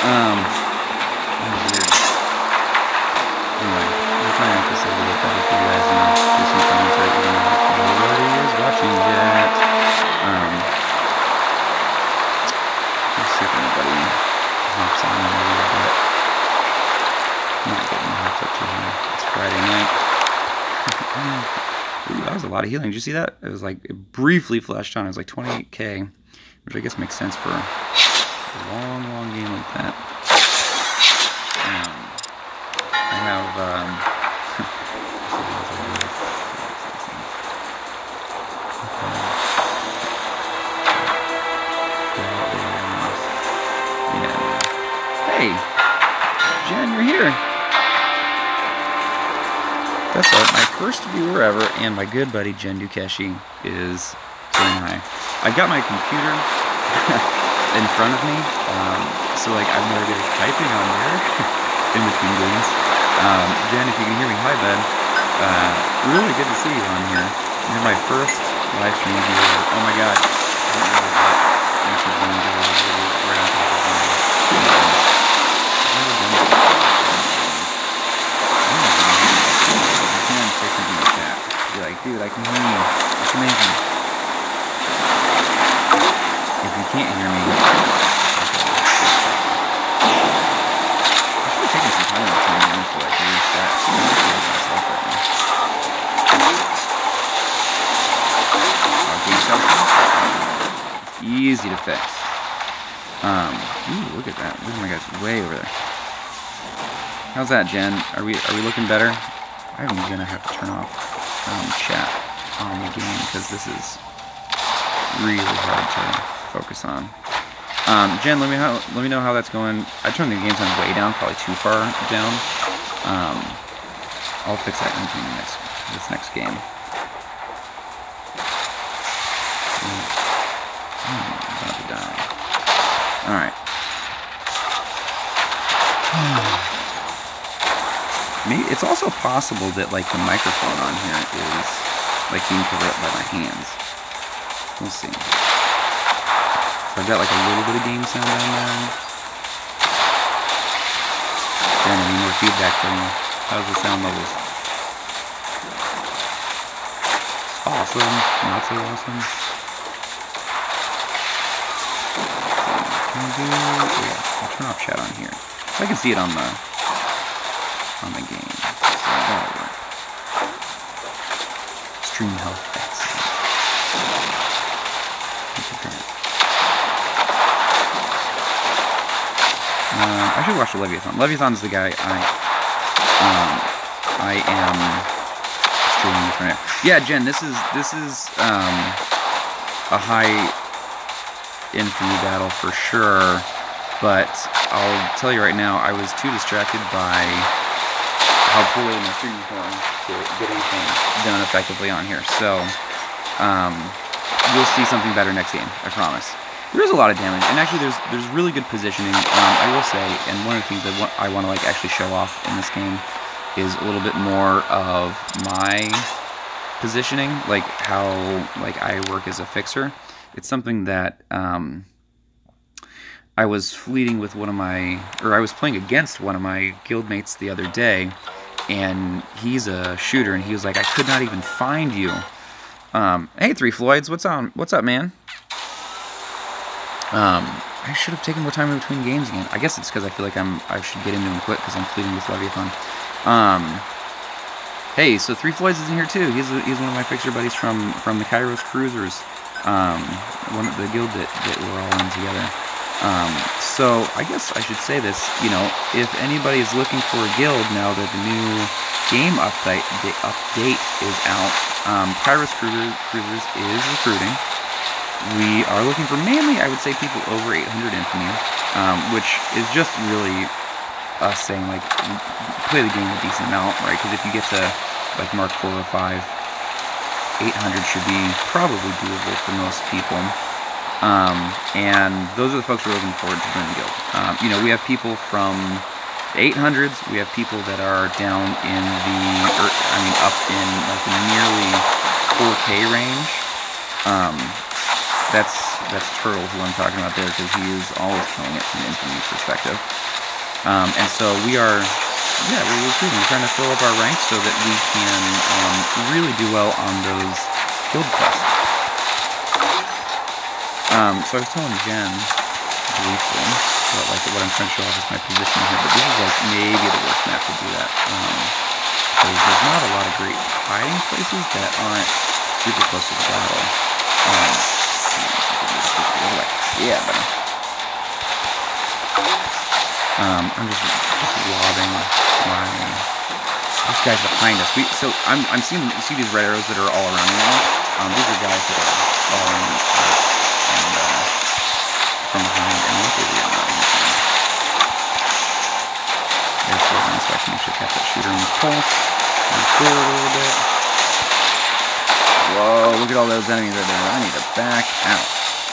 That was weird. Anyway, I'm trying to make this a little bit better for you guys and do some commentary even though nobody is watching yet. Let's see if anybody hops on in a little bit. I'm not getting hopped up to here. It's Friday night. Ooh, that was a lot of healing. Did you see that? It was like, it briefly flashed on. It was like 28k, which I guess makes sense for a long game like that. I have, Hey, Jen, you're here. That's right, my first viewer ever, and my good buddy Jen Dukeshi is saying hi. I've got my computer in front of me, so like I'm no good typing on there in between games. Jen, if you can hear me, hi bud. Really good to see you on here. You're my first live stream viewer. Oh my god, I didn't realize that YouTube games are really right on top of me. I've never done this before. You can say something in the chat. Be like, dude, I can hear you. It's amazing. If you can't hear me, I should have taken some time to turn games to like reset myself right now. Game stuff. Easy to fix. Ooh, look at that. Look at my guy's way over there. How's that, Jen? Are we looking better? I'm gonna have to turn off chat on the game because this is really hard to focus on. Jen, let me know how that's going. I turned the game time way down, probably too far down. I'll fix that in this next game. I'm about to die. All right. It's also possible that like the microphone on here is like being covered up by my hands. We'll see. So I've got like a little bit of game sound on there. Then I need more feedback from you. How's the sound levels? Awesome. Not so awesome. Yeah, I'll turn off chat on here. So I can see it on the game. So that'll work. Stream health excellent. Look at that. I should watch the Leviathan. Leviathan's the guy I am streaming with right now. Yeah, Jen, this is a high infamy battle for sure, but I'll tell you right now, I was too distracted by how poorly my stream is going to get anything done effectively on here. So you'll see something better next game, I promise. There is a lot of damage, and actually there's really good positioning. I will say, and one of the things that I want to like actually show off in this game is a little bit more of my positioning, like how like I work as a fixer. It's something that I was fleeting with I was playing against one of my guildmates the other day, and he's a shooter, and he was like, I could not even find you. Hey, Three Floyds, what's up, man? I should have taken more time in between games again. I guess it's because I feel like I should get into him quick because I'm fleeting with Leviathan. Hey, so Three Floyds is in here too. He's one of my fixer buddies from the Kairos Cruisers, one of the guild that we're all in together. So I guess I should say this. You know, if anybody is looking for a guild now that the new game update is out, Kairos Cruisers is recruiting. We are looking for mainly, I would say, people over 800 infamy, which is just really us saying, like, play the game a decent amount, right? Because if you get to, like, Mark 4 or 5, 800 should be probably doable for most people. And those are the folks we're looking forward to join the guild. You know, we have people from the 800s, we have people that are down in up in, like, the nearly 4K range. that's Turtle who I'm talking about there, because he is always killing it from an infamy perspective. And so we're recruiting. We're trying to fill up our ranks so that we can really do well on those guild quests. So I was telling Jen briefly about like what I'm trying to show off is my position here, but this is like maybe the worst map to do that. Because there's not a lot of great hiding places that aren't super close to the battle. Yeah, buddy. I'm just lobbing my. There's guys behind us. So I'm seeing these red arrows that are all around me now. These are guys that are following us and from behind, and look over here now. There's the one, so I can actually catch that shooter in his pulse. Move forward a little bit. Whoa! Look at all those enemies right there. I need to back out.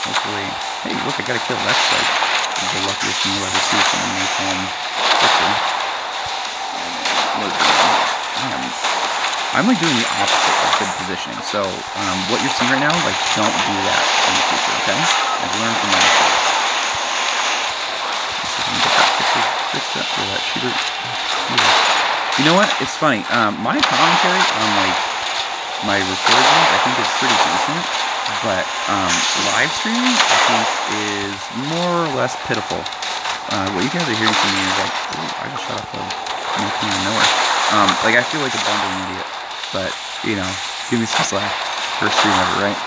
Hopefully, hey, look! I got a kill. That's like the luckiest thing you'll ever see from a napalm fixer. I'm like doing the opposite of good positioning. So what you're seeing right now, like, don't do that in the future, okay? Like, learn from my mistakes. Let's see if I can get that fixed up for that shooter. You know what? It's funny. My commentary on like my recordings, I think, is pretty decent, but live streaming, I think, is more or less pitiful. What you guys are hearing from me is like, ooh, I just shot off a monkey out of nowhere. Like, I feel like a bundling idiot, but, you know, give me some slack. First stream ever, right?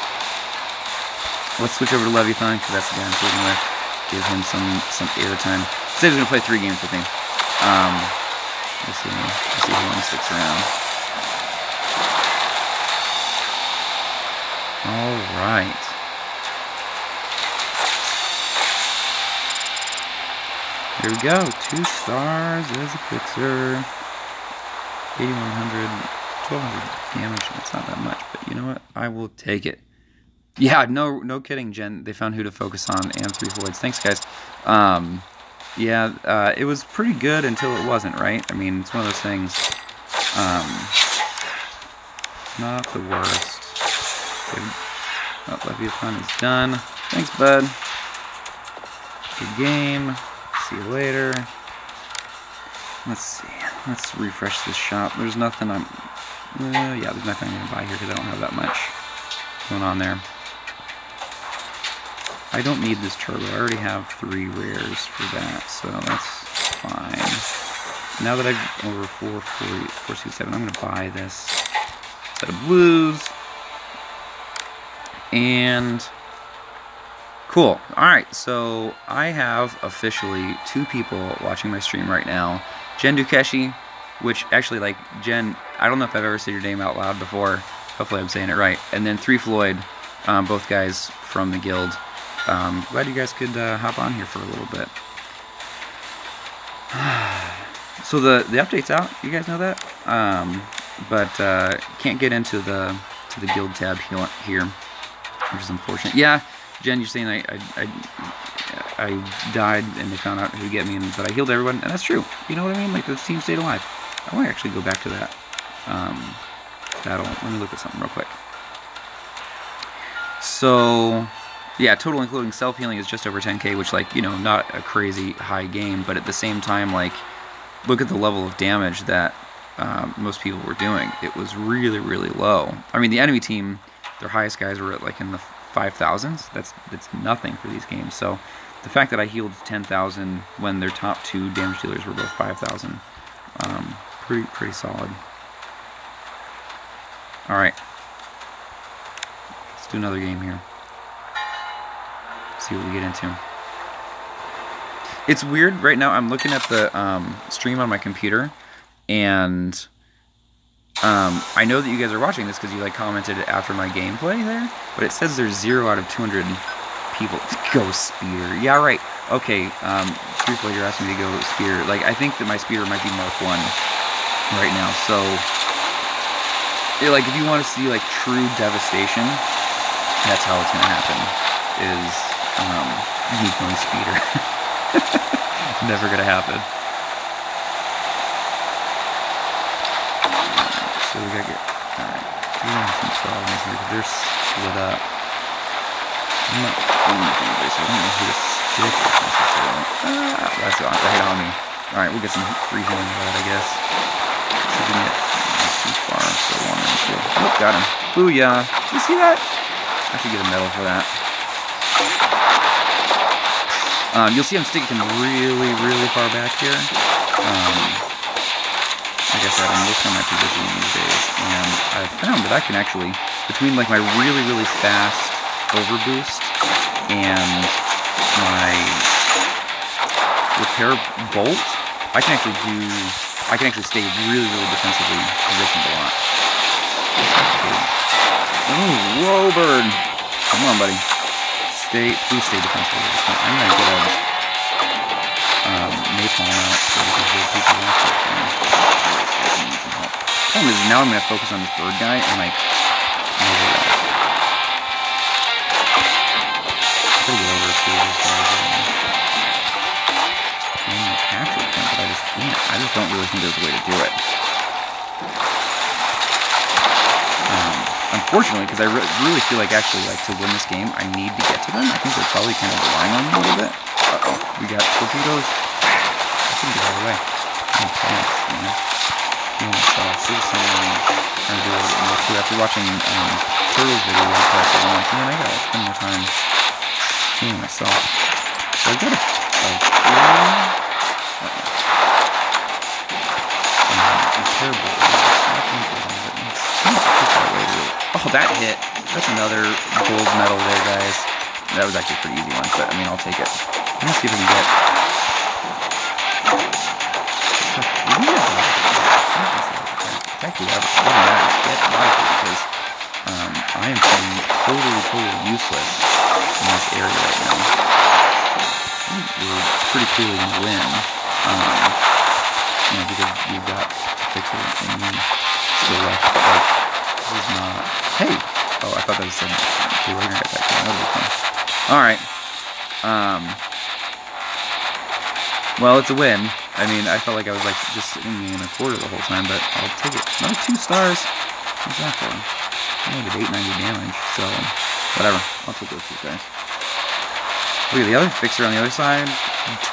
Let's switch over to Leviathan, because that's the guy I'm shooting with. Give him some airtime. He said he's going to play 3 games with me. We'll see how long he sticks around. Alright. Here we go. 2 stars as a fixer. 8,100, 1,200 damage. That's not that much, but you know what? I will take it. Yeah, no kidding, Jen. They found who to focus on and 3 voids. Thanks, guys. Yeah, it was pretty good until it wasn't, right? I mean, it's one of those things. Not the worst. Oh, Leviathan is done. Thanks, bud. Good game. See you later. Let's see. Let's refresh this shop. There's nothing there's nothing I'm gonna buy here because I don't have that much going on there. I don't need this turbo. I already have 3 rares for that, so that's fine. Now that I've over 467, I'm gonna buy this set of blues. And cool. Alright, so I have officially 2 people watching my stream right now. Jen Dukeshi, which actually, like, Jen, I don't know if I've ever said your name out loud before. Hopefully I'm saying it right. And then 3 Floyd, both guys from the guild. Glad you guys could hop on here for a little bit. So the update's out. You guys know that? But can't get into the guild tab here, which is unfortunate. Yeah, Jen, you're saying I died and they found out who to get me, but I healed everyone, and that's true. You know what I mean? Like, the team stayed alive. I want to actually go back to that. Let me look at something real quick. So, yeah, total including self-healing is just over 10k, which, like, you know, not a crazy high game, but at the same time, like, look at the level of damage that most people were doing. It was really, really low. I mean, the enemy team, their highest guys were at, like, in the 5,000s. That's nothing for these games. So the fact that I healed 10,000 when their top 2 damage dealers were both 5,000, pretty solid. All right, let's do another game here. See what we get into. It's weird right now. I'm looking at the stream on my computer, and I know that you guys are watching this because you like commented after my gameplay there, but it says there's 0 out of 200 people. Go speeder. Yeah, right. Okay, truthfully, you're asking me to go speeder. Like, I think that my speeder might be Mark 1 right now, so like, if you want to see like true devastation, that's how it's gonna happen, is me going speeder. Never gonna happen. So we gotta get, alright, we're gonna have some problems here because they're split up. I'm not filming with anybody, so I don't know who to stick with necessarily. That's right on me. Alright, we'll get some free healing with that, I guess. See if we can get too far, so 1 and 2. Oh, got him. Booyah. You see that? I should get a medal for that. You'll see I'm sticking really, really far back here. Like I said, I'm looking at my positioning these days, and I've found that I can actually, between like my really, really fast overboost and my repair bolt, I can actually stay really, really defensively positioned a lot. Oh, whoa, bird! Come on, buddy. Please stay defensively at this point. I'm gonna get a napalm out so we can heal people off that thing. Problem is, now I'm gonna focus on this bird guy and like nobody else. I gotta get over to this guy. I'm gonna capture him, but I just can't. I just don't really think there's a way to do it. Unfortunately, because I really feel like actually, like, to win this game, I need to get to them. I think they're probably kind of relying on me a little bit. Uh-oh, we got torpedoes. I couldn't get out of the way. I'm fast, man. So this is something I'm trying to do a little bit more too. After watching Turtle's video, I'm like, man, I gotta spend more time healing myself. So I've got a repair bolt. Oh, that hit. That's another gold medal there, guys. That was actually a pretty easy one, but I mean, I'll take it. Let me see if we can get... Actually, that doesn't matter. Just get out of here, because I am feeling totally useless in this area right now. I think we're pretty clearly going to win. You know, because we've got Fixer and me still left. Like, this is not... Hey! Oh, I thought that was saying... Okay, we're gonna get back to that. That'll be fun. Alright. Well, it's a win. I mean, I felt like I was like just sitting in a quarter the whole time, but I'll take it. Another 2 stars. What's that for? I only did 890 damage, so whatever. I'll take those 2 stars. Look at the other Fixer on the other side.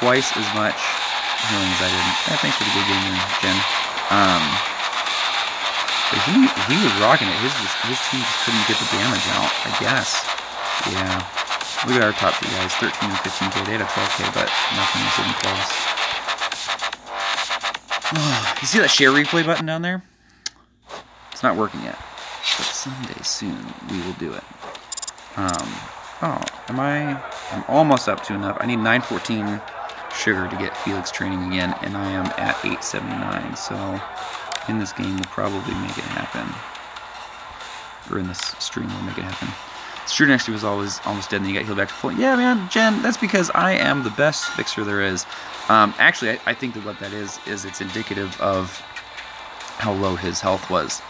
Twice as much healing as I did. Yeah, thanks for the good game, Jen. But he was rocking it. His team just couldn't get the damage out, I guess. Yeah. Look at our top 2 guys, 13 and 15k. They had a 12k, but nothing was even close. Oh, you see that share replay button down there? It's not working yet, but someday soon we will do it. Oh, I'm almost up to enough. I need 914 sugar to get Felix training again, and I am at 879. So in this game, we'll probably make it happen. Or in this stream, we'll make it happen. Street next to was always almost dead, and then you got healed back to full. Yeah, man, Jen, that's because I am the best Fixer there is. Actually, I think that what that is it's indicative of how low his health was.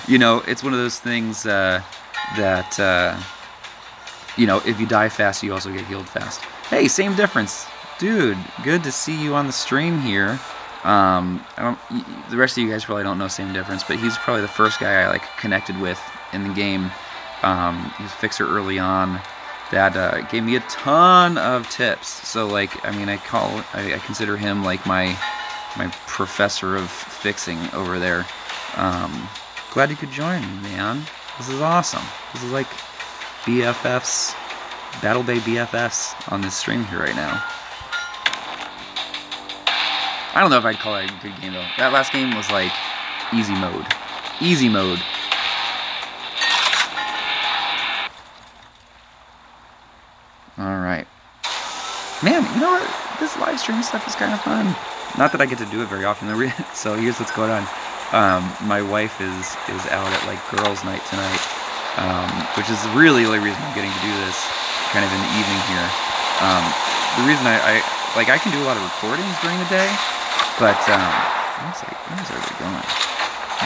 You know, it's one of those things that, you know, if you die fast, you also get healed fast. Hey, same difference. Dude, good to see you on the stream here. The rest of you guys probably don't know same difference, but he's probably the first guy I, like, connected with in the game. He's a Fixer early on that gave me a ton of tips. So, like, I mean, I consider him like my professor of fixing over there. Glad you could join me, man. This is awesome. This is like BFFs, Battle Bay BFFs on this stream here right now. I don't know if I'd call it a good game, though. That last game was like easy mode. Easy mode. Alright. Man, you know what? This live stream stuff is kind of fun. Not that I get to do it very often, so here's what's going on. My wife is out at, like, girls' night tonight, which is really the only reason I'm getting to do this kind of in the evening here. The reason I can do a lot of recordings during the day, but, I was like, where's everybody going?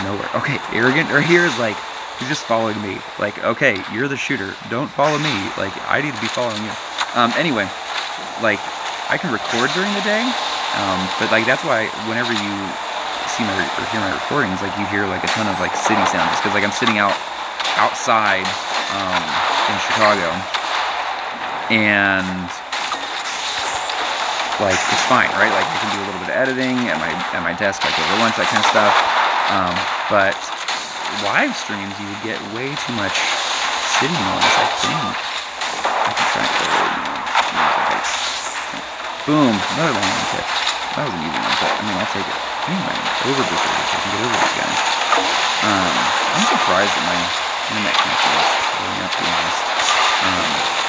Nowhere. Okay, Arrogant right here is like, he's just following me. Like, okay, you're the shooter. Don't follow me. Like, I need to be following you. Anyway, like, I can record during the day, but, like, that's why whenever you see my, or hear my recordings, like, you hear, like, a ton of, like, city sounds, because, like, I'm sitting outside in Chicago, and like it's fine, right? Like I can do a little bit of editing at my desk, like over lunch, that kind of stuff. But live streams, you would get way too much city noise. I think I can try it. Boom, another long one tip. That was an easy one, but I mean, I'll take it. Anyway, overbooster, so I can get over these guys. I'm surprised that my internet connection is going up, to be honest.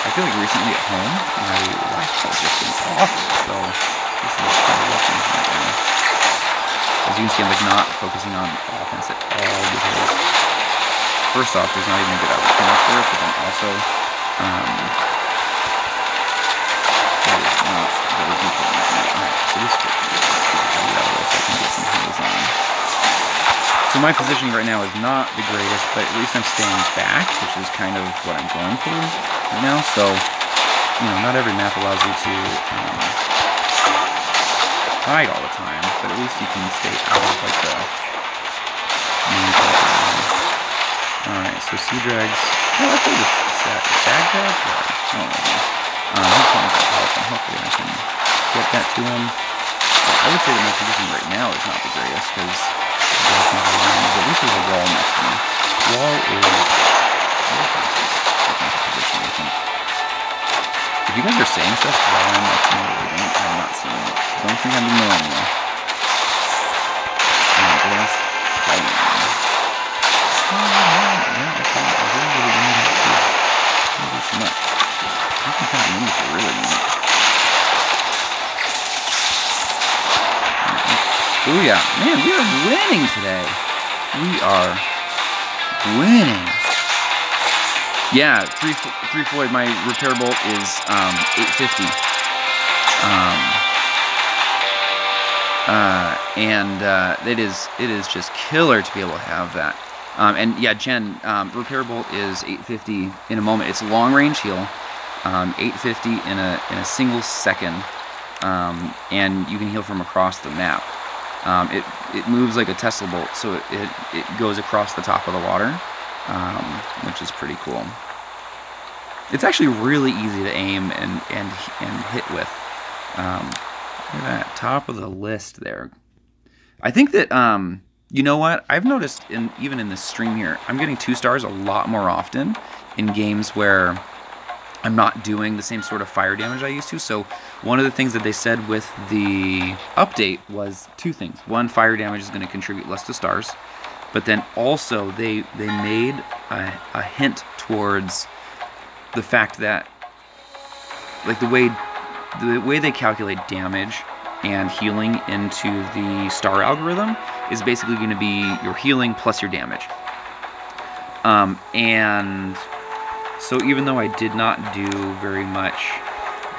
I feel like recently at home, my Wi-Fi has just been awful, so this is kind of lucky right now. As you can see, I'm like not focusing on offense at all, because first off, there's not even a good opportunity for it, but then also, that is not very important right now. Alright, so this should be out of this, so I can get some haze on. So my positioning right now is not the greatest, but at least I'm staying back, which is kind of what I'm going for right now. So, you know, not every map allows you to hide all the time, but at least you can stay out of like the main parts of the game. Alright, so Sea Drags. Oh, I think it's Sag Drag? Yeah, I don't know. He's calling for help, and hopefully I can get that to him. I would say that my position right now is not the greatest, because but at least there's a wall next to me. Wall is defensive position, I think. If you guys are saying stuff while I'm like narrating, I'm not seeing it. So don't think I'm ignoring you. Blast fighting. Yeah, okay. I really need that too. Not do so much. You can kind of move for really need it. Oh yeah, man, we are winning today. We are winning. Yeah, 3 Floyd, my repair bolt is 850. It is just killer to be able to have that. And yeah, Jen, repair bolt is 850 in a moment. It's a long range heal, 850 in a single second, and you can heal from across the map. It moves like a Tesla bolt, so it goes across the top of the water, which is pretty cool. It's actually really easy to aim and hit with. Look at that, top of the list there. I think that, you know what? I've noticed, even in this stream here, I'm getting 2 stars a lot more often in games where I'm not doing the same sort of fire damage I used to. So one of the things that they said with the update was 2 things. One, fire damage is going to contribute less to stars. But then also they made a hint towards the fact that, like, the way they calculate damage and healing into the star algorithm is basically going to be your healing plus your damage. And so even though I did not do very much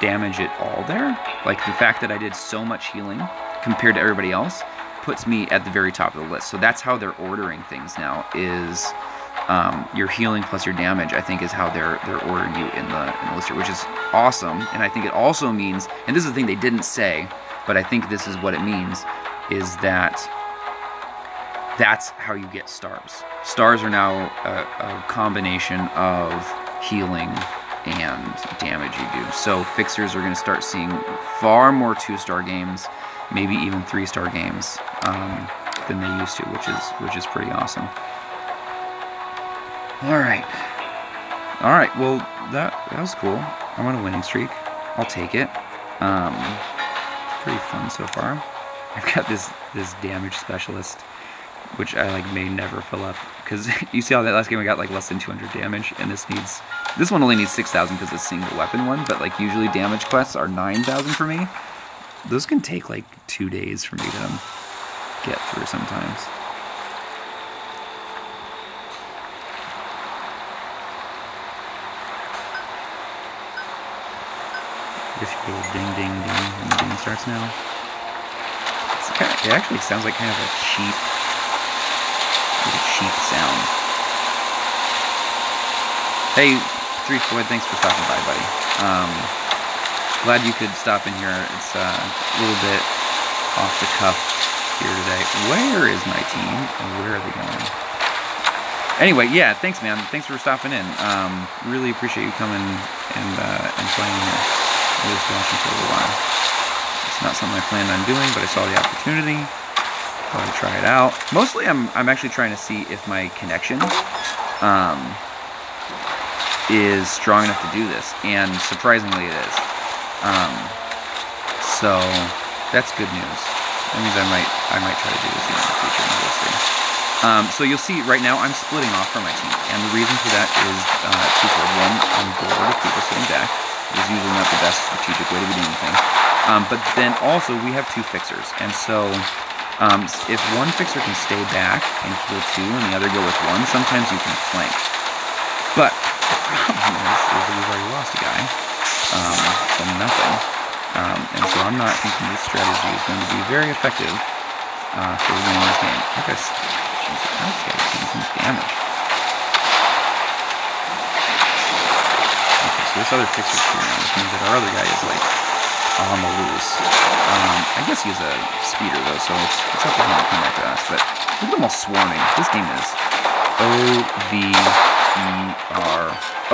damage at all there, like the fact that I did so much healing compared to everybody else puts me at the very top of the list. So that's how they're ordering things now, is your healing plus your damage, I think, is how they're ordering you in the list here, which is awesome. And I think it also means, and this is the thing they didn't say, but I think this is what it means, is that that's how you get stars. Stars are now a combination of healing and damage you do. So fixers are going to start seeing far more 2-star games, maybe even 3-star games than they used to, which is pretty awesome. All right. Well, that was cool. I'm on a winning streak. I'll take it. It's pretty fun so far. I've got this damage specialist, which I may never fill up, because you see how that last game I got less than 200 damage, and this one only needs 6,000 because it's a single weapon one, but usually damage quests are 9,000 for me. Those can take 2 days for me to get through sometimes. This little ding ding ding when the game starts now. It actually sounds like kind of a cheap sound. Hey, 3 Floyd, thanks for stopping by, buddy. Glad you could stop in here. It's a little bit off the cuff here today. Where is my team? And where are they going? Anyway, yeah, thanks, man. Thanks for stopping in. Really appreciate you coming and playing here. I was watching for a little while. It's not something I planned on doing, but I saw the opportunity. Thought I'd try it out. Mostly, I'm actually trying to see if my connection is strong enough to do this, and surprisingly, it is. So that's good news. That means I might try to do this in the future. We'll see. So you'll see right now I'm splitting off from my team, and the reason for that is twofold. One, I'm bored of people sitting back. It's usually not the best strategic way to be doing things. But then also we have two fixers, and so if one fixer can stay back and heal two, and the other go with one, sometimes you can flank. But the problem is that we've already lost a guy from nothing, and so I'm not thinking this strategy is going to be very effective for winning this game. I guess. How is this guy taking so much damage? Okay, so this other fixer's here now, which means that our other guy is like on the loose. I guess he's a speeder though, so it's up to him to come back to us. But look at them all swarming. This game is O-V-E-R.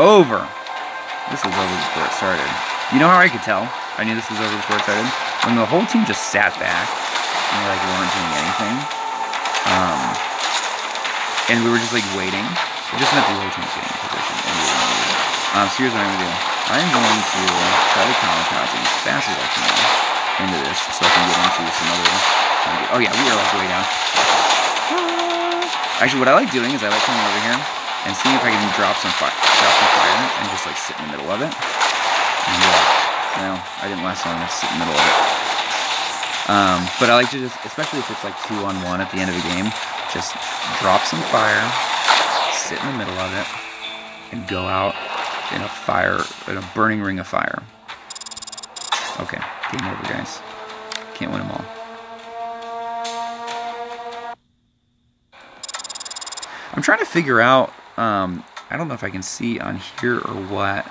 Over. This was over before it started. You know how I could tell? I knew this was over before it started? When the whole team just sat back and they like weren't doing anything. And we were just like waiting. It just meant the whole team was getting in position and we were going to lose. So here's what I'm going to do. I'm going to try to kamikaze as fast as I can into this so I can get into some other... Oh yeah, we are like way down. Actually, what I like doing is I like coming over here and seeing if I can drop some fire and just like sit in the middle of it. And well, I didn't last long enough to sit in the middle of it. But I like to just, especially if it's like 2-on-1 at the end of the game, just drop some fire, sit in the middle of it, and go out in a burning ring of fire. Okay, game over, guys. Can't win them all. I'm trying to figure out, I don't know if I can see on here or what.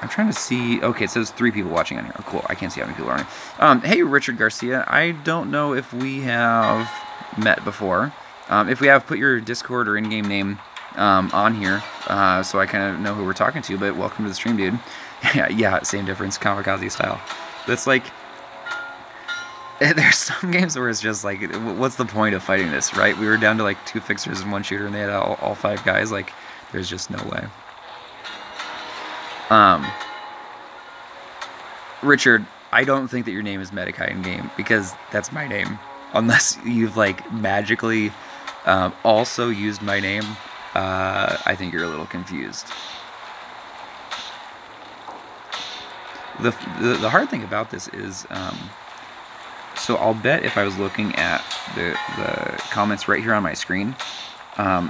I'm trying to see. Okay, it says 3 people watching on here. Oh, cool. I can't see how many people are on here. Hey, Richard Garcia. I don't know if we have met before. If we have, put your Discord or in-game name on here so I kind of know who we're talking to. But welcome to the stream, dude. Yeah, same difference. Kamikaze style. That's like... There's some games where it's just like, what's the point of fighting this, right? We were down to like 2 fixers and 1 shooter, and they had all 5 guys. Like, there's just no way. Richard, I don't think that your name is Metaky in game, because that's my name. Unless you've like magically also used my name, I think you're a little confused. The hard thing about this is, so I'll bet if I was looking at the comments right here on my screen,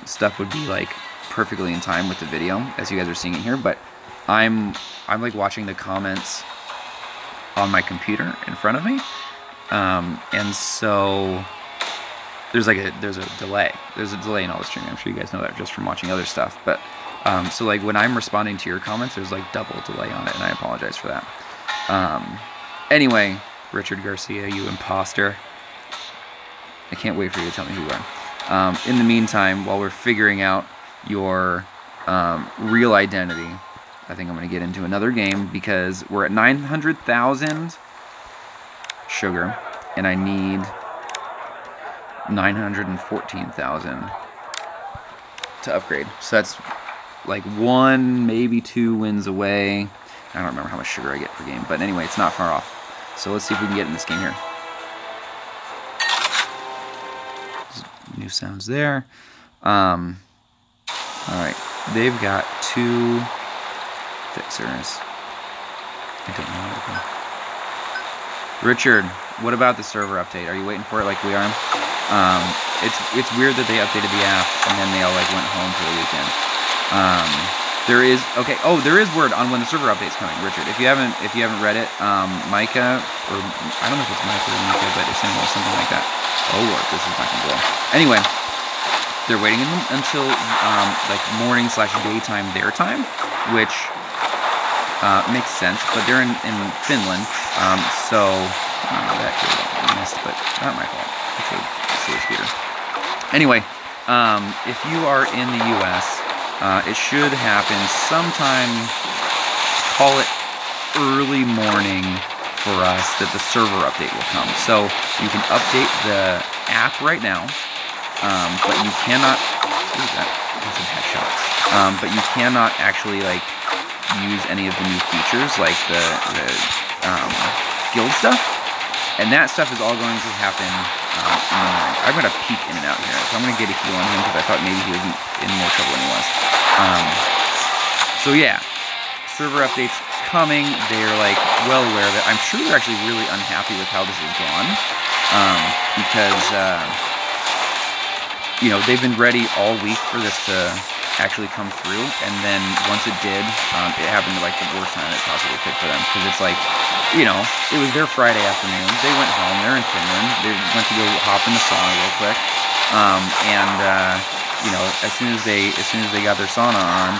stuff would be like perfectly in time with the video, as you guys are seeing it here, but I'm like watching the comments on my computer in front of me, and so there's a delay. There's a delay in all the streaming. I'm sure you guys know that just from watching other stuff. But so like when I'm responding to your comments, there's like double delay on it, and I apologize for that. Anyway, Richard Garcia, you imposter. I can't wait for you to tell me who you are. In the meantime, while we're figuring out your real identity, I think I'm going to get into another game because we're at 900,000 sugar, and I need 914,000 to upgrade. So that's like 1, maybe 2 wins away. I don't remember how much sugar I get per game, but anyway, it's not far off. So let's see if we can get in this game here. New sounds there. Alright, they've got 2 fixers. I don't know what to do. Richard, what about the server update? Are you waiting for it like we are? It's weird that they updated the app and then they all like went home for the weekend. There is word on when the server update's coming, Richard. If you haven't read it, Micah, or I don't know if it's Micah or Micah, but it's something like that. Oh Lord, this is not gonna go. Anyway, they're waiting until like morning/daytime their time, which makes sense. But they're in Finland, so that could missed, but not my fault. It's a silly speeder. Anyway, if you are in the U.S., it should happen sometime, call it early morning for us, that the server update will come. So you can update the app right now, but you cannot. Ooh, that's a bad shot. But you cannot actually like use any of the new features, like the guild stuff, and that stuff is all going to happen in the morning. I'm gonna peek in and out here, so I'm gonna get a heal on him because I thought maybe he was in more trouble than he was. So yeah, server updates coming. They're like well aware of it. I'm sure they're actually really unhappy with how this has gone, because they've been ready all week for this to actually come through, and then once it did, it happened at like the worst time it possibly could for them, because it's like, it was their Friday afternoon. They went home. They're in Finland. They went to go hop in the sauna real quick, and as soon as they got their sauna on,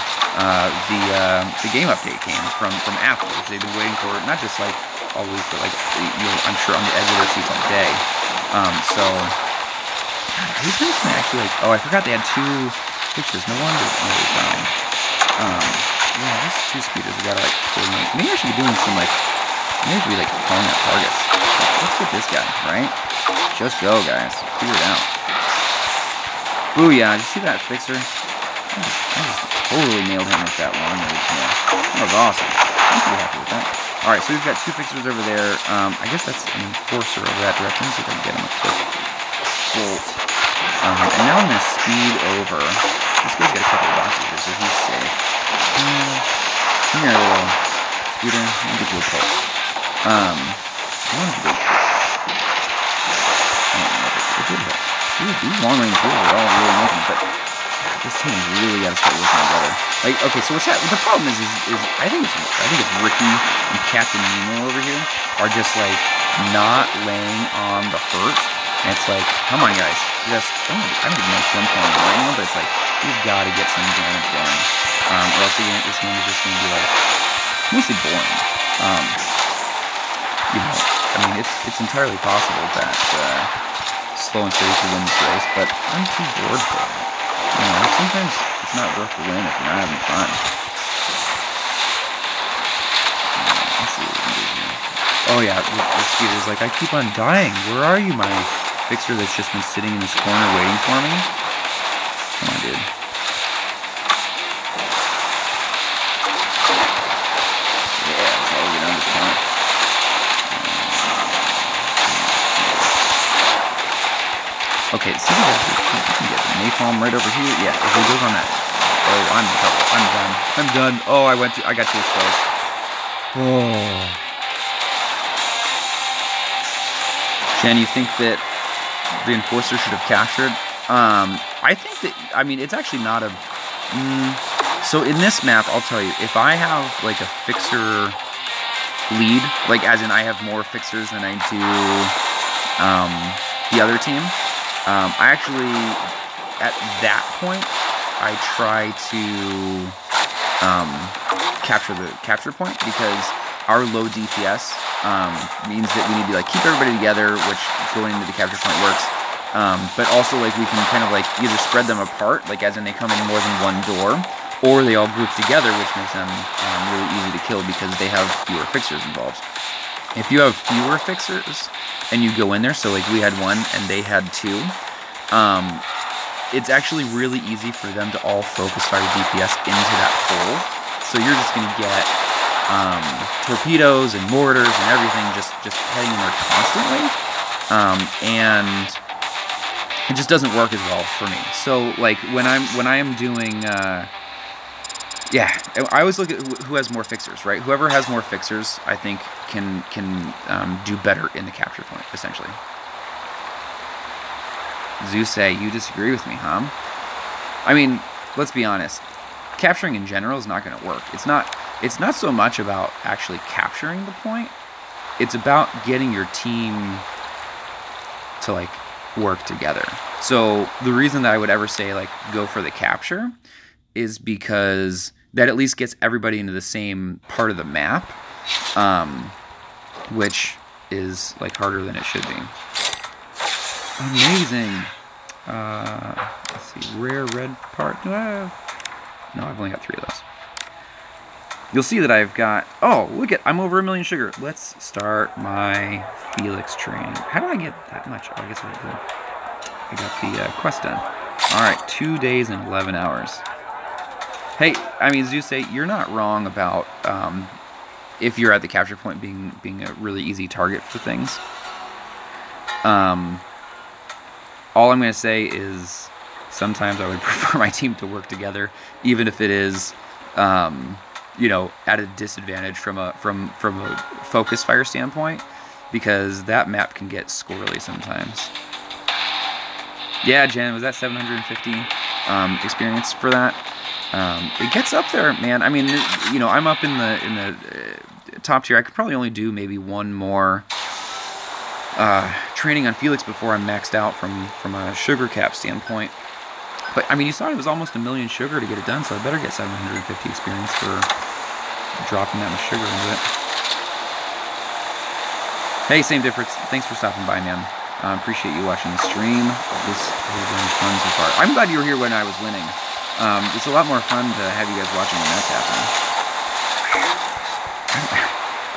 the game update came from Apple, which they've been waiting for, not just like all week, but like I'm sure on the edge of their seats all day. So these guys can actually like. Oh, I forgot they had 2 pictures. No wonder they found. Yeah, these 2 speeders we gotta like coordinate. Maybe I should be doing some like. Maybe I should be like calling out targets. Let's get this guy, right? Just go, guys. Figure it out. Booyah! Did you see that fixer? I just totally nailed him with that long range kill. That was awesome. I'm pretty happy with that. Alright, so we've got 2 fixers over there. I guess that's an enforcer over that direction, so if I can get him a quick bolt. And now I'm going to speed over. This guy's got a couple of boxes here, so he's safe. Come here, little speeder. Let me get you a pulse. I wanted to go. It did hit. Dude, these long range kills are all really making, but this team's really got to start working together. Like, okay, so what's that? The problem is I think it's Ricky and Captain Nemo over here are just like not laying on the hurt. And it's like, come on, guys, just I don't even know if I'm calling it right now, but it's like you've got to get some damage going, or else this game is just going to be like mostly boring. I mean, it's entirely possible that Slow and Steady could win this race, but I'm too bored for it. Sometimes it's not worth the win if you're not having fun. Let's see what we can do here. Oh yeah, the speeder's like, I keep on dying. Where are you, my fixer that's just been sitting in this corner waiting for me? Come on, dude. Yeah, that's all we get on this corner. Okay, see if I can get the napalm right over here. Yeah, if it goes on that. Oh, I'm in trouble. I'm done. I'm done. Oh, I got too exposed. Oh. Jen, you think that the enforcer should have captured? I think that, it's actually not a... So in this map, I'll tell you, if I have like a fixer lead, like as in I have more fixers than I do the other team, I actually, at that point, I try to capture the capture point, because our low DPS means that we need to like keep everybody together, which going into the capture point works. But also like we can kind of like either spread them apart, like as in they come in more than one door, or they all group together, which makes them really easy to kill because they have fewer fixers involved. If you have fewer fixers and you go in there, so like we had 1 and they had 2, it's actually really easy for them to all focus fire DPS into that hole. So you're just going to get torpedoes and mortars and everything just heading in there constantly, and it just doesn't work as well for me. So like when I am doing I always look at who has more fixers, right? Whoever has more fixers, I think, can do better in the capture point, essentially. Zeus, you disagree with me, huh? I mean, let's be honest. Capturing in general is not going to work. It's not so much about actually capturing the point. It's about getting your team to like work together. So the reason that I would ever say like go for the capture is because that at least gets everybody into the same part of the map, which is like harder than it should be. Amazing. Let's see, rare red part. Do I have? No, I've only got 3 of those. You'll see that I've got. Oh, look at! I'm over 1 million sugar. Let's start my Felix training. How do I get that much? Oh, I guess I got the quest done. All right, 2 days and 11 hours. Hey, I mean, Zeus, you're not wrong about if you're at the capture point being a really easy target for things. All I'm going to say is sometimes I would prefer my team to work together, even if it is, at a disadvantage from a focus fire standpoint, because that map can get squirrely sometimes. Yeah, Jen, was that 750 experience for that? It gets up there, man. I mean, I'm up in the top tier. I could probably only do maybe one more training on Felix before I'm maxed out from a sugar cap standpoint. But I mean, you saw it was almost 1 million sugar to get it done, so I better get 750 experience for dropping that much sugar into it. Hey, same difference. Thanks for stopping by, man. Appreciate you watching the stream. This has been fun so far. I'm glad you were here when I was winning. It's a lot more fun to have you guys watching when that's happening.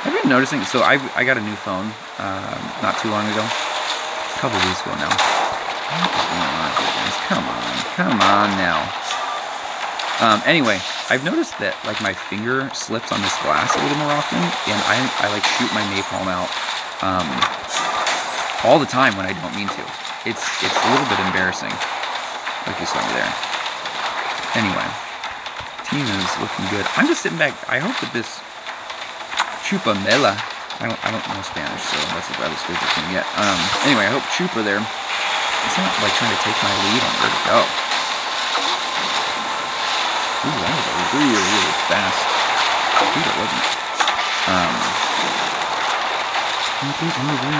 I've been noticing, so I got a new phone not too long ago. A couple weeks ago now. What is going on here, guys? Come on now. Anyway, I've noticed that like my finger slips on this glass a little more often, and I like shoot my napalm out all the time when I don't mean to. It's a little bit embarrassing, like you saw me there. Anyway, team is looking good. I'm just sitting back. I hope that this Chupa Mela, I don't know Spanish, so that's about as good as it's gonna get. Anyway, I hope Chupa there is not like trying to take my lead on where to go. Ooh, that was a really fast beat, it wasn't. Keep it moving.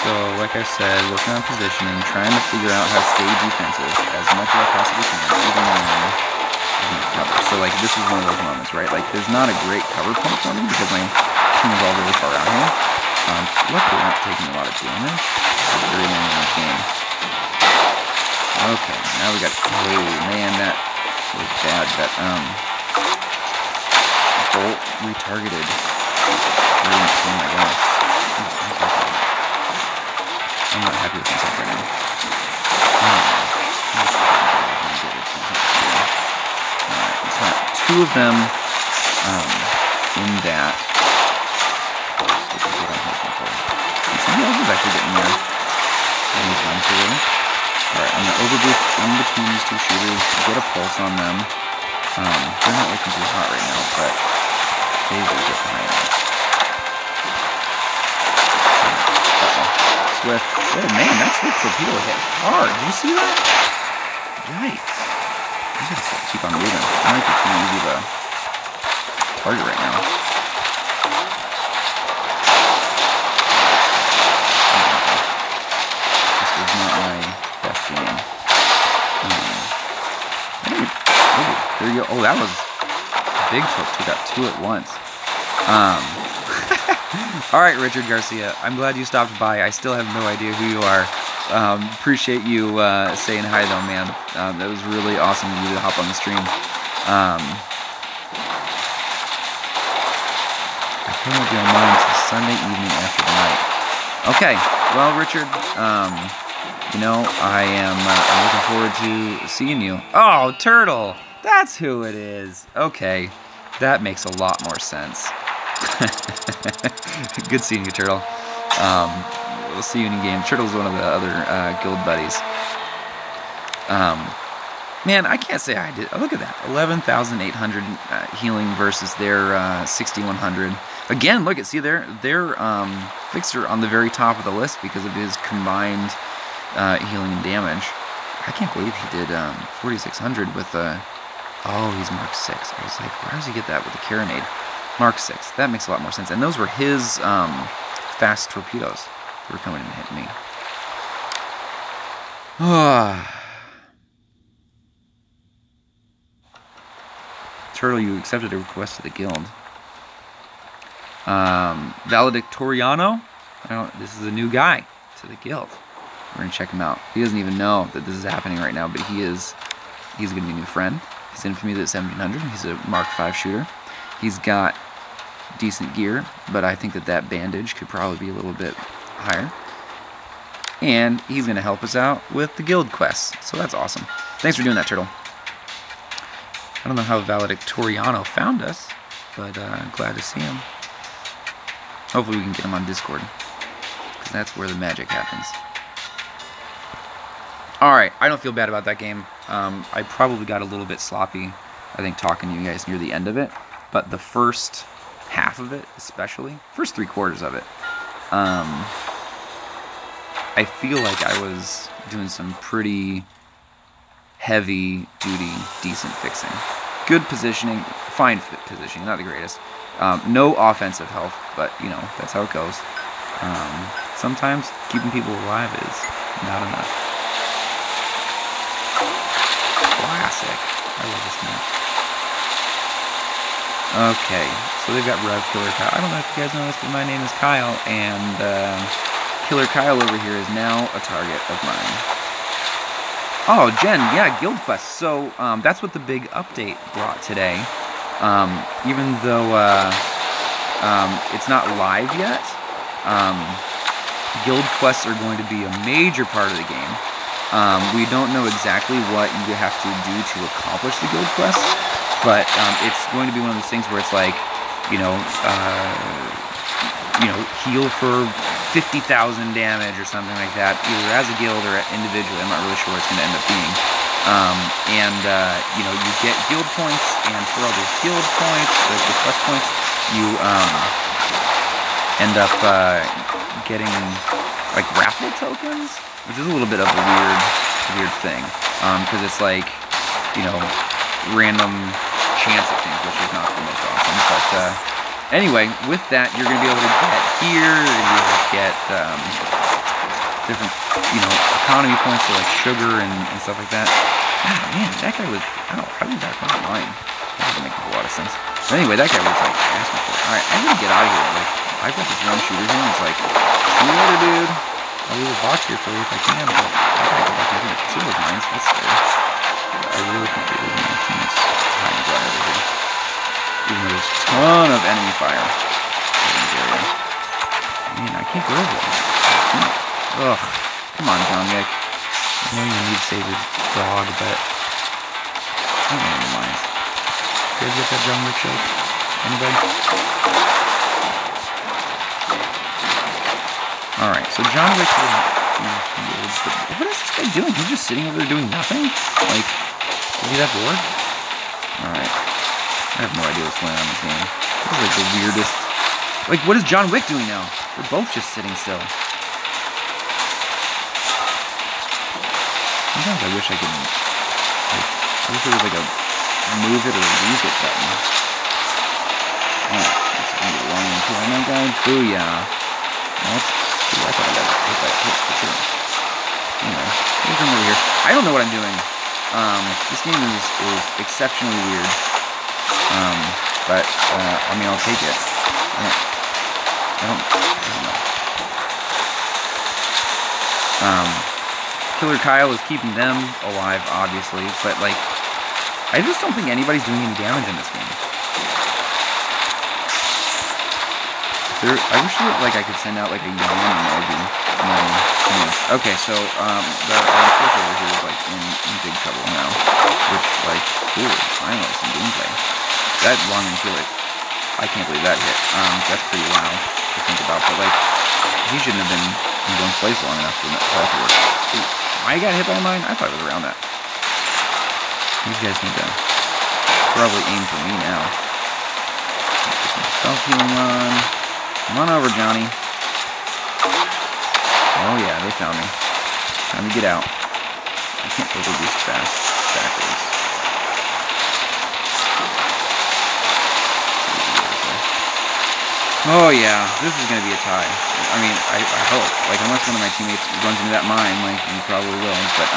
So, like I said, working on positioning, trying to figure out how to stay defensive as much as I possibly can, even when I'm in cover. So, like, this is one of those moments, right? Like, there's not a great cover point for me because my team is all really far out here. Luckily, I'm not taking a lot of damage. It's a very long game. Okay, now we got. Oh man, that was bad. That bolt retargeted. Oh my gosh. I'm not happy with myself right now. Alright, we got 2 of them in that. Which is what I'm hoping for. See, somebody else is actually getting there. Alright, I'm going to overboost in between these 2 shooters, get a pulse on them. They're not looking too hot right now, but they will get behind us. Swift. Oh man, that Swift torpedo hit hard. Did you see that? Yikes. I'm gonna keep on moving. It might be too easy to target right now. This was not my best game. There you go. Oh, that was a big torp. Took out 2 at once. All right, Richard Garcia, I'm glad you stopped by. I still have no idea who you are. Appreciate you saying hi, though, man. That was really awesome of you to hop on the stream. I probably won't be online until Sunday evening after the night. Okay, well, Richard, I'm looking forward to seeing you. Oh, Turtle! That's who it is. Okay, that makes a lot more sense. Good seeing you, Turtle. We'll see you in game. Turtle's one of the other guild buddies. Man, I can't say I did. Oh, look at that. 11,800 healing versus their 6,100. Again, look at, see their fixer on the very top of the list because of his combined healing and damage. I can't believe he did 4,600 with oh, he's Mark 6. I was like, where does he get that with the carronade? Mark 6. That makes a lot more sense. And those were his fast torpedoes that were coming in and hitting me. Turtle, you accepted a request to the guild. Valedictoriano. This is a new guy to the guild. We're gonna check him out. He doesn't even know that this is happening right now, but he's gonna be a new friend. He's infamous at 1700. He's a Mark V shooter. He's got decent gear, but I think that bandage could probably be a little bit higher. And he's gonna help us out with the guild quests, so that's awesome. Thanks for doing that, Turtle. I don't know how Valedictoriano found us, but glad to see him. Hopefully we can get him on Discord, because that's where the magic happens. Alright, I don't feel bad about that game. I probably got a little bit sloppy, I think, talking to you guys near the end of it, but the first half of it, especially, first 3/4 of it, I feel like I was doing some pretty heavy-duty, decent fixing. Good positioning, fine positioning, not the greatest. No offensive health, but, you know, that's how it goes. Sometimes keeping people alive is not enough. Classic. I love this map. Okay, so they've got Rev, Killer Kyle. I don't know if you guys know this, but my name is Kyle, and Killer Kyle over here is now a target of mine. Oh, Jen, yeah, guild quests. So that's what the big update brought today. Even though it's not live yet, guild quests are going to be a major part of the game. We don't know exactly what you have to do to accomplish the guild quests, but it's going to be one of those things where it's like, heal for 50,000 damage or something like that, either as a guild or individually. I'm not really sure what it's going to end up being. You get guild points, and for all those guild points, the quest points, you end up getting like raffle tokens, which is a little bit of a weird thing, because it's like, random chance at things, which is not the most awesome. But anyway, with that, you're going to be able to get gear, you're going to be able to get different, economy points, so like sugar and stuff like that. Ah, man, that guy was, how did that come online? That doesn't make a whole lot of sense. But anyway, that guy was like asking for it. Alright, I'm going to get out of here. Like, I've got this one shooter here, and it's like, see you later, dude. I'll leave a box here for you if I can, but I gotta go back and do it. See those mines? That's scary. I really can't be leaving my teammates high and dry over here. Even though there's a ton of enemy fire in this area. Man, I can't go over there. Ugh. Come on, John Wick. I know you need to save your dog, but I don't know the mines. You guys get that John Wick joke? Anybody? Alright, so John Wick's in the field, but what is this guy doing? He's just sitting over there doing nothing? Like, is he that bored? Alright. I have no idea what's going on in this game. This is like the weirdest... Like, what is John Wick doing now? They're both just sitting still. Sometimes I wish I could... I wish there was like a move it or lose it button. Oh, it's going to be a long one too. I know, guy. Booyah. That's... Ooh, I thought I got hit by a hit for sure. Anyway, here's him over here. I don't know what I'm doing. This game is exceptionally weird. But I'll take it. I don't know. Killer Kyle is keeping them alive, obviously, but, like, I just don't think anybody's doing any damage in this game. I wish I could send out, like, a yawn emoji to my teammates. Okay, so, the unfortunate over here is, like, in big trouble now. Which, like, cool, finally, some gameplay. That long and kill it, I can't believe that hit. That's pretty loud to think about, but, like, he shouldn't have been in one place long enough for that to work. Ooh, I got hit by mine? I thought it was around that. These guys need to probably aim for me now. Get some self-healing on. Come on over, Johnny. Oh yeah, they found me. Time to get out. I can't believe this fast backwards. Oh yeah, this is gonna be a tie. I mean, I hope. Like, unless one of my teammates runs into that mine, like, he probably will. But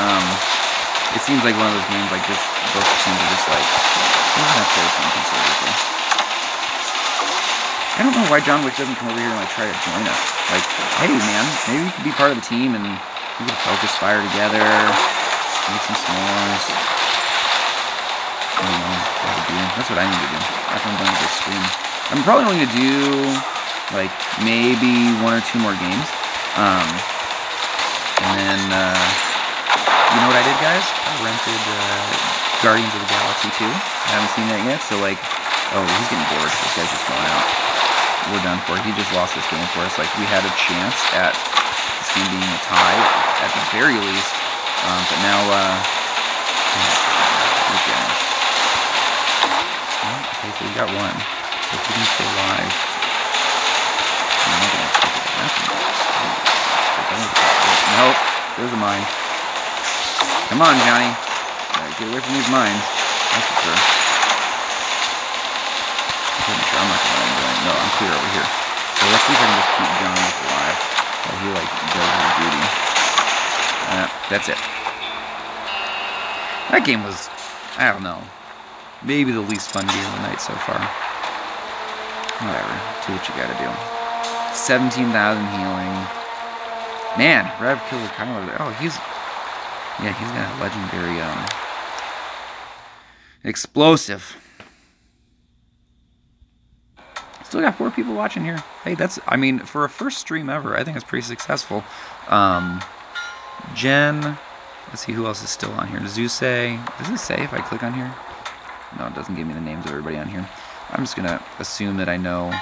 it seems like one of those games like this. Both teams are just like, we're gonna play something conservatively. I don't know why John Wick doesn't come over here and like try to join us. Like, hey man, maybe we could be part of a team and we could focus fire together, make some s'mores. I don't know what to do. That's what I need to do after I'm done with this stream. I'm probably going to do like maybe 1 or 2 more games. And then you know what I did, guys? I rented Guardians of the Galaxy 2. I haven't seen that yet, so like, oh, he's getting bored. This guy's just going out. We're done for. He just lost this game for us. Like, we had a chance at this game being a tie at the very least, but now he's getting us. Well, okay, so we got 1. So if we can stay alive, I'm not gonna expect it to happen. Nope, there's a mine. Come on, Johnny. Get away from these mines. That's for sure. I'm not gonna let him go. No, I'm clear over here. So let's see if I can just keep John Wick alive while he like does his duty. That's it. That game was, I don't know, maybe the least fun game of the night so far. Whatever. Do what you gotta do. 17,000 healing. Man, Rev killed the Kylo. Oh, he's got a legendary explosive. Still got 4 people watching here. Hey, that's, I mean, for a first stream ever, I think it's pretty successful. Jen, let's see who else is still on here. Zeuse, does it say if I click on here? No, it doesn't give me the names of everybody on here. I'm just gonna assume that I know.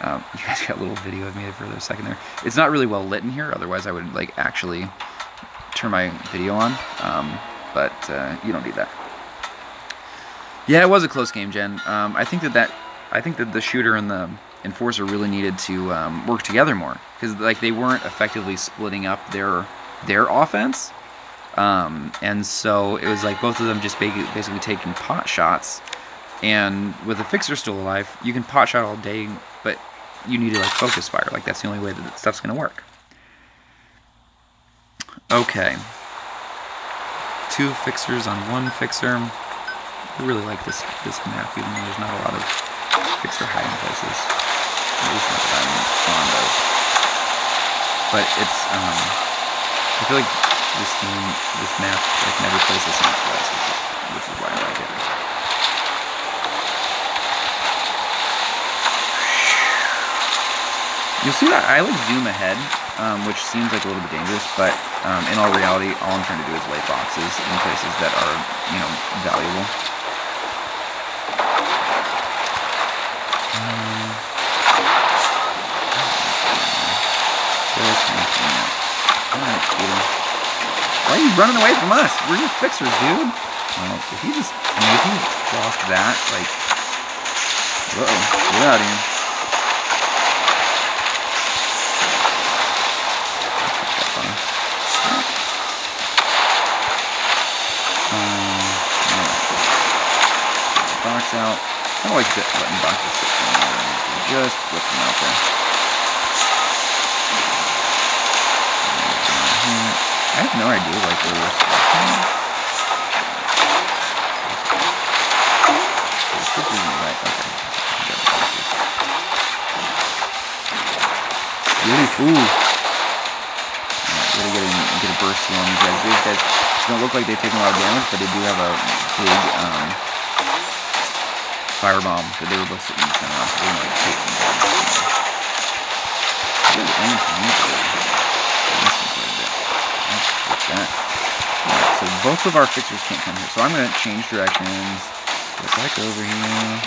You guys got a little video of me for a second there. It's not really well lit in here, otherwise I would like actually turn my video on. But you don't need that. Yeah, it was a close game, Jen. I think that the shooter and the enforcer really needed to work together more, because like they weren't effectively splitting up their offense, and so it was like both of them just basically taking pot shots. And with the fixer still alive, you can pot shot all day, but you need to like focus fire. Like that's the only way that stuff's gonna work. Okay, 2 fixers on 1 fixer. I really like this map, even though there's not a lot of fixer hiding places. At least not that I'm fond of. But it's, I feel like this map, like never plays the same twice, which is why I like it. You'll see that I like zoom ahead, which seems like a little bit dangerous, but in all reality, all I'm trying to do is lay boxes in places that are, you know, valuable. Why are you running away from us? We're your fixers, dude. Well, if he lost that, like, uh-oh, get out of here. Box out. I don't like letting boxes sit for a minute. Just whip them out there. I have no idea like where we're starting. Right. Okay. Beautiful. Right, get a burst on these guys. These guys don't look like they've taken a lot of damage, but they do have a big firebomb that they were both sitting in the center of, so they might take some damage. That. Alright, so both of our fixers can't come here, so I'm going to change directions. Get back over here.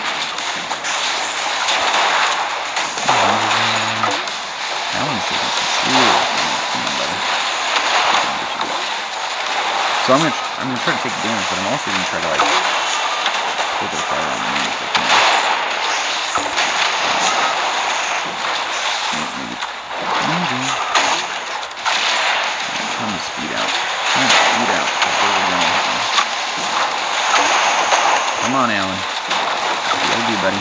Alan's taking some serious damage. Come on, buddy. So I'm gonna try to take the damage, but I'm also gonna try to like put the fire on me if I can. Maybe. Trying to speed out. Come on, Alan. What do you do, buddy?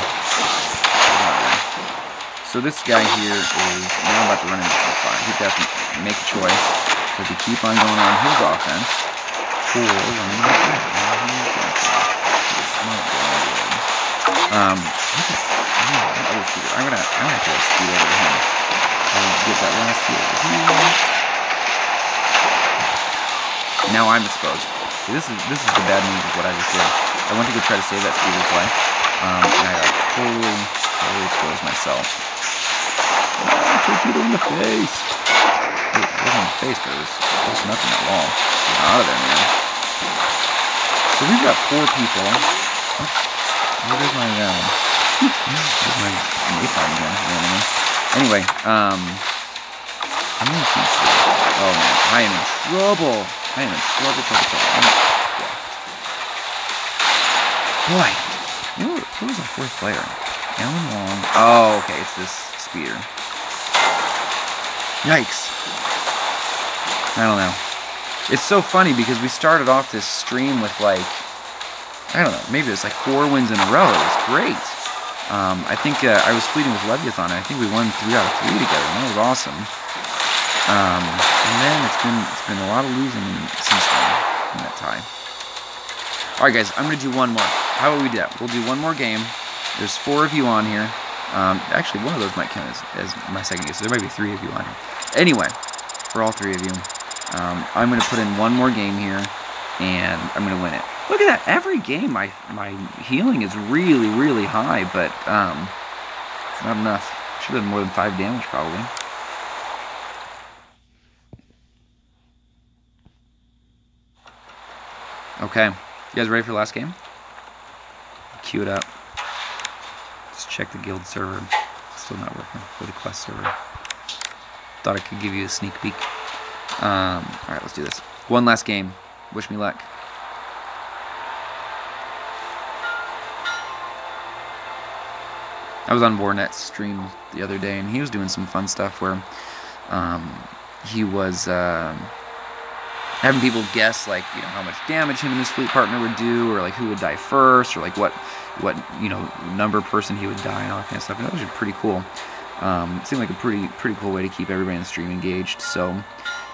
So this guy here is now about to run into some fire. He's got to make a choice. Does he keep on going on his offense, or run into the fire? That other shooter. I'm gonna have to speed over to him. I'll get that last hit over here. Now I'm exposed. See, this is the bad news of what I just did. I went to go try to save that speeder's life, and I got totally exposed myself. Torpedo in the face! It wasn't in the face, but it was close enough in that wall. Get out of there, man. So we've got 4 people. There's my there's my napalm again, randomly. Anyway, I'm gonna see. Oh man, I am in trouble. Boy, who was our 4th player? Alan Long. Oh, okay, it's this speeder. Yikes. I don't know. It's so funny because we started off this stream with like, I don't know, maybe it's like 4 wins in a row. It was great. I think I was fleeting with Leviathan. I think we won 3 out of 3 together, and that was awesome. And then it's been a lot of losing since then in that tie. All right, guys, I'm gonna do one more. How about we do that? We'll do one more game. There's 4 of you on here. Actually, one of those might count as my second guess. So there might be 3 of you on here. Anyway, for all 3 of you, I'm gonna put in one more game here, and I'm gonna win it. Look at that! Every game, my healing is really, really high, but it's not enough. Should have done more than 5 damage, probably. Okay, you guys ready for the last game? Queue it up. Just check the guild server. It's still not working. Or the quest server. Thought I could give you a sneak peek. Alright, let's do this. One last game. Wish me luck. I was on Bornet's stream the other day, and he was doing some fun stuff where he was having people guess, like, you know, how much damage him and his fleet partner would do, or like who would die first, or like what you know, number person he would die, and all that kind of stuff. And that was pretty cool. It seemed like a pretty cool way to keep everybody in the stream engaged. So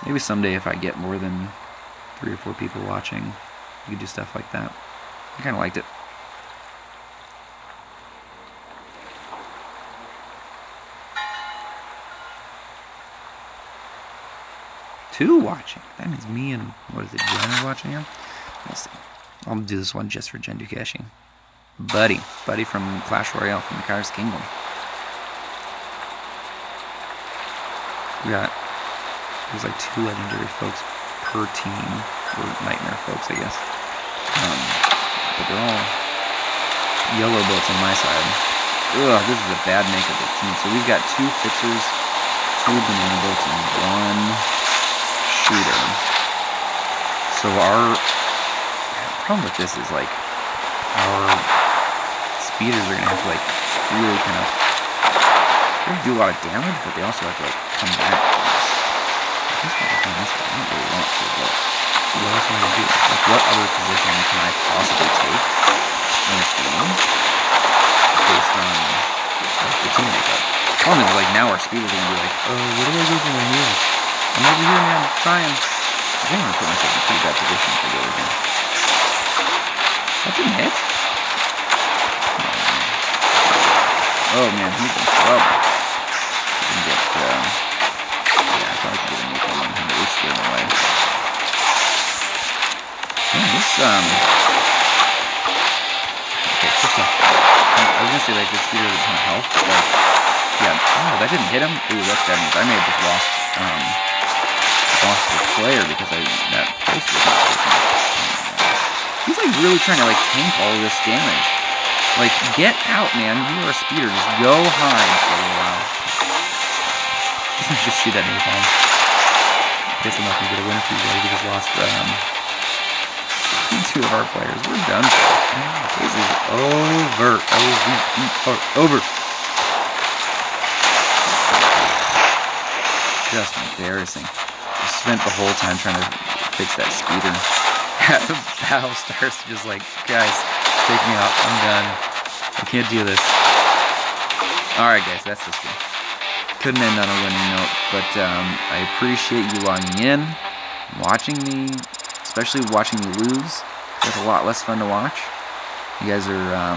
maybe someday, if I get more than 3 or 4 people watching, you could do stuff like that. I kind of liked it. Two watching. That means me and, what is it, Jen are watching here? Let's see. I'll do this one just for Jen Dukashi. Buddy from Clash Royale from the Kairos Kingdom. We got, there's like 2 legendary folks per team, or nightmare folks, I guess. But they're all yellow boats on my side. Ugh, this is a bad makeup of team. So we've got 2 fixers, 2 banana boats, and 1 shooter. So our problem with this is, like, our speeders are gonna have to, like, really kind of, they have to do a lot of damage, but they also have to, like, come back from this. I guess we're looking this way. I don't really want to, but what else am I gonna do? Like, what other position can I possibly take in this game based on, like, the team makeup? The problem is, like, now our speeders are gonna be like, what do I do for my heals? I'm over here, man, trying. I think I'm gonna put myself in a pretty bad position if I go over here. That didn't hit? Oh man, he's in trouble. I can get, yeah, I thought I could get a napalm on him, but he's still in the way. Yeah, this, okay, first off, I was gonna say, like, this speeder has a ton of health, but, like, yeah, oh, that didn't hit him? Ooh, that's bad news. I may have just lost the player because that post was not close enough. He's like really trying to like tank all of this damage. Like, get out, man. You are a speeder. Just go hide for a little while. Let's just shoot that napalm. I guess I'm not gonna get a win for you guys. We just lost 2 of our players. We're done. This is over. Over. Just embarrassing. I spent the whole time trying to fix that speeder. Battle starts to just like, guys, take me out. I'm done. I can't do this. Alright, guys, that's the stream. Couldn't end on a winning note, but I appreciate you logging in, watching me, especially watching me lose. It's a lot less fun to watch. You guys are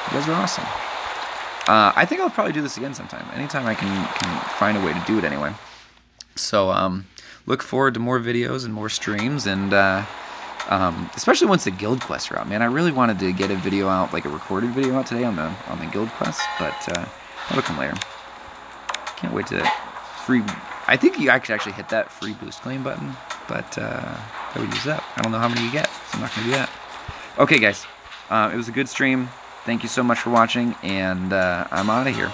You guys are awesome. I think I'll probably do this again sometime. Anytime I can find a way to do it anyway. So look forward to more videos and more streams, and especially once the guild quests are out. Man, I really wanted to get a video out, like a recorded video out today on the guild quests, but that'll come later. Can't wait to free. I think you actually hit that free boost claim button, but I would use that. I don't know how many you get, so I'm not gonna do that. Okay, guys, it was a good stream. Thank you so much for watching, and I'm out of here.